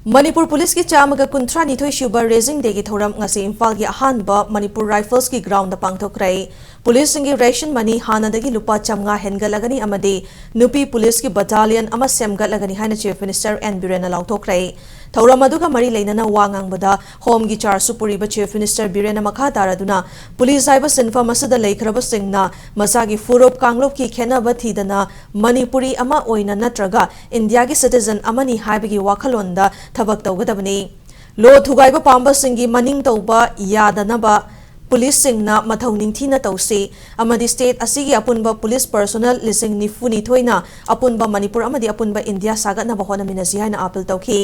Manipur Police ki chamaga kuntra nithoi shuba raising day ki thoram ngasi Imphal gi ahanba Manipur Rifles ki ground da pangthokrai. Police singi ration money hanadagi lupa chamnga hengalagani amadi nupi police ki battalion ama semgatlagani haina Chief Minister N Birena lauthokrai. Thoram aduga mari leinana wangang bada home gi char supuriba Chief Minister Birena makha taraduna police haiba sinfa masada leikraba singna masagi furop kanglop ki khena bathidana Manipuri ama oina natraga India gi citizen amani haibagi wakhalonda tabak tawgadabani lo thugaiba pamba singi maning tawba yadanaba police singna mathau ningthina tawsi amadi state asigi apunba police personnel lising nifuni thoina apunba Manipur amadi apunba India sagatna bahona minasi haina appeal tawki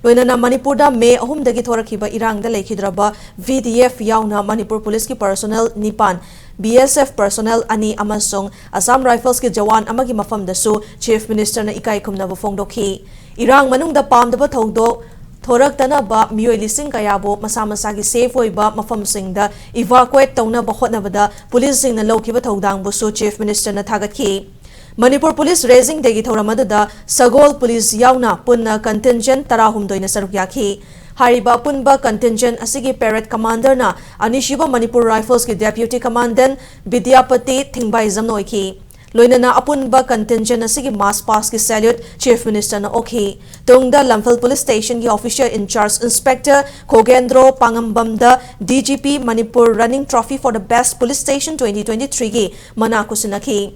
loinana Manipur da May 3 dagi thorakhiba irang da lekhidraba VDF yauna Manipur police ki personnel nipan BSF personnel ani amasong Assam Rifles ki jawan amagi mafam dasu Chief Minister na ikai khumna ba phongdokhi irang manung da pamdaba thongdo thorak tana ba mioi lising kayabo masa masa gi safe oiba mafam sing da evacuate tawna ba khotna bada police sing na lokhiba thodang bu su Chief Minister na thagatki Manipur Police raising degi thoramadada Sagol Police yauna punna contingent tarahumdoina saruk yakhi Hariba punba contingent asigi parade commander na Anishiba Manipur Rifles ki deputy commandant Vidyapati Thingbaizam noiki loinana apunba contingent asigi mass pass ki salute Chief Minister na okhi tungda Lamphal Police Station ki officer in charge Inspector Kogendro Pangambamda DGP Manipur running trophy for the best police station 2023 ki manakusinakhi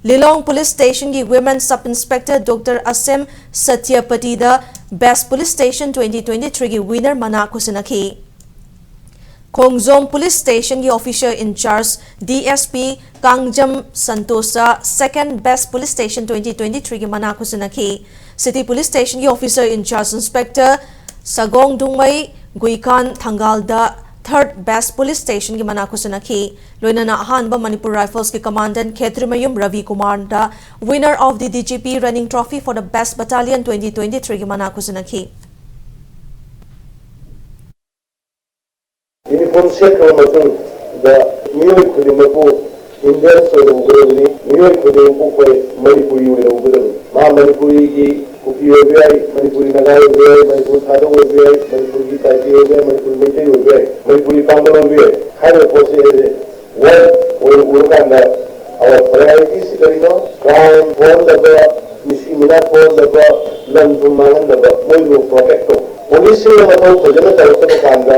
Lilong Police Station ki Women Sub Inspector Dr. Asim Satyapati da Best Police Station 2023 ki winner mana kusinakhi. Khongzom Police Station ki Officer in Charge DSP Kangjam Santosa Second Best Police Station 2023 ki mana kusinakhi. City Police Station ki Officer in Charge Inspector Sagong Dungmai Guikan Thangal da Third Best Police Station ki mana kusinakhi loinana ahanba Manipur Rifles ki commandant Khetrimayum Ravi Kumar da winner of the DGP running trophy for the best battalion 2023 ki mana kusinakhi uniform set matung da mioi khudimako Indian so ugurani mioi khudimako ko Manipuri ugurani ma Manipuri ki Upiyogai, Manipuri Nagai Ugai, Manipuri Thado Ugai, Manipuri Taiti Ugai, Manipuri Meitei Ugai, Manipuri Pangdam Ugai. Higher process one Urukanda. Our priorities is crime, form the Mishimina form the Landuman, the Moyu Protecto. Police in the Mato, Kajana Kanda,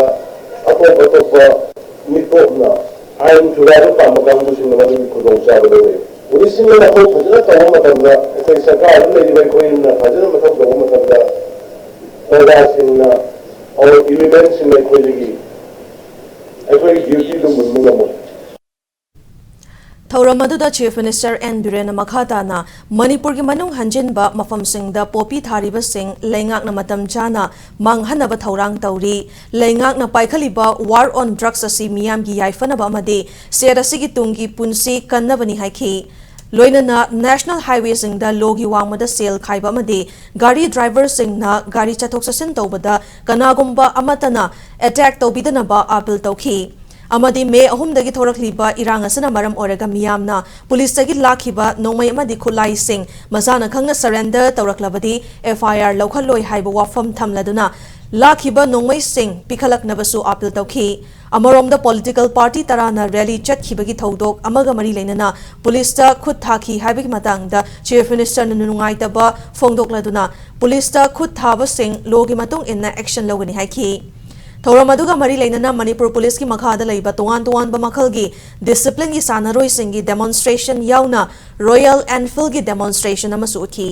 Apo Nipona. I am to rather Pamakangus in the Madu Kudon Police in the Mato, Kajana if I said, I don't know going in the woman of the in or elements in my colleague. I very duty to Munamo. Thauramadu Chief Minister N Birena Makhatana Manipur ki manung hanjinba mafam singda popi thariba sing lengak na matam jana manghanaba thaurang tauri lengak na paikhaliba war on drugs asi miyam gi yaifanaba amade serasi gi tungi punsi kannabani haikhi loinana national highway singda logi wangmada sel khaiba amade gari driver singna gari chathok sasin tawbada kanagumba amatana attack tawbidana ba appeal tawkhi amadi May 3 dagi thorakliba irang asana maram oraga miyamna police tagi lakhiba nongmai amadi khulai sing masana khangna surrender tawraklabadi FIR lokhaloi haiba wafam thamladuna lakhiba nongmai sing pikhalaknabasu appeal tawkhi Amarom political party tarana rally chatkibagi thodok amaga mari leinana police ta khut thaki haibagi matang da Chief Minister nunungai taba phongdokladuna police ta khut thaba sing logi matung inna action logani haiki Thoramaduga mari leinana Manipur Police ki makhada leiba tongan ba makhalgi discipline gi sanaroi singi demonstration yauna Royal Enfield gi demonstration amasu ukhi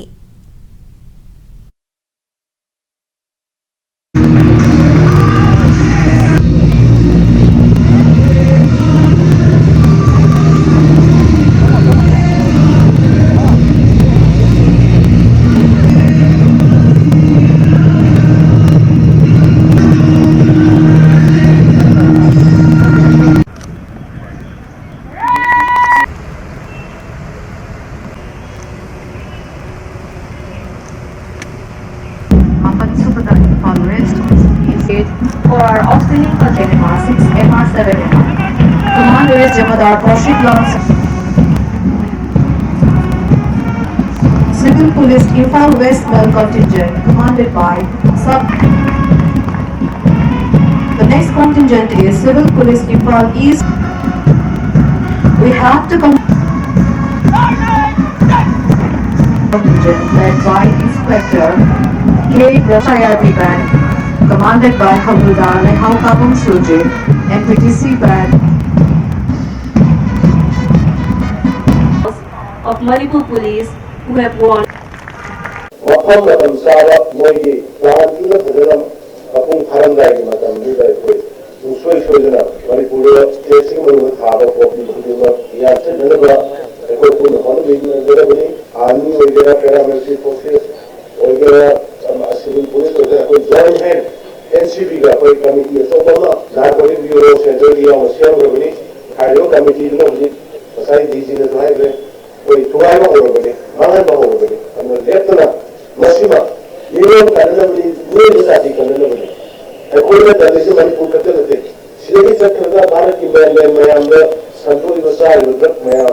for our Australian container MR6, MR7. Commander is Jamadar Kaushik Lawrence. Civil Police Imphal West Male Contingent, commanded by Sub contingent is Civil Police Imphal East. We have to contingent led by Inspector K. IRB Band, commanded by Havildar Lehau Kapung Sujit, NPTC Band of Manipur police who have won. Wafam matam sara moigi plantina bhajaram kapung haram dai ki matam ni dai koi usoi sojana Manipur state mu thaba kopi khudima ya se nalaba ko ko no bi nagara bani army वगैरह paramilitary forces वगैरह civil police वगैरह कोई join hand NCB का कोई committee so बना narcotic bureau central की हम same बनी खायो committee ने मुझे सारी DC ने भाई रे कोई तुआई में हो बनी मांगन में हो बनी हमने लेफ्टना मसीमा ये करने बनी ये साथी करने बनी कोई ने दल से Manipur करते रहते सीधे चक्कर भारत की मैं हमने संतोष बसाई उधर मैं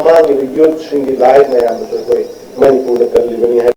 मांग यूथ सिंगी लाइफ में हम तो कोई Manipur कर ली बनी है।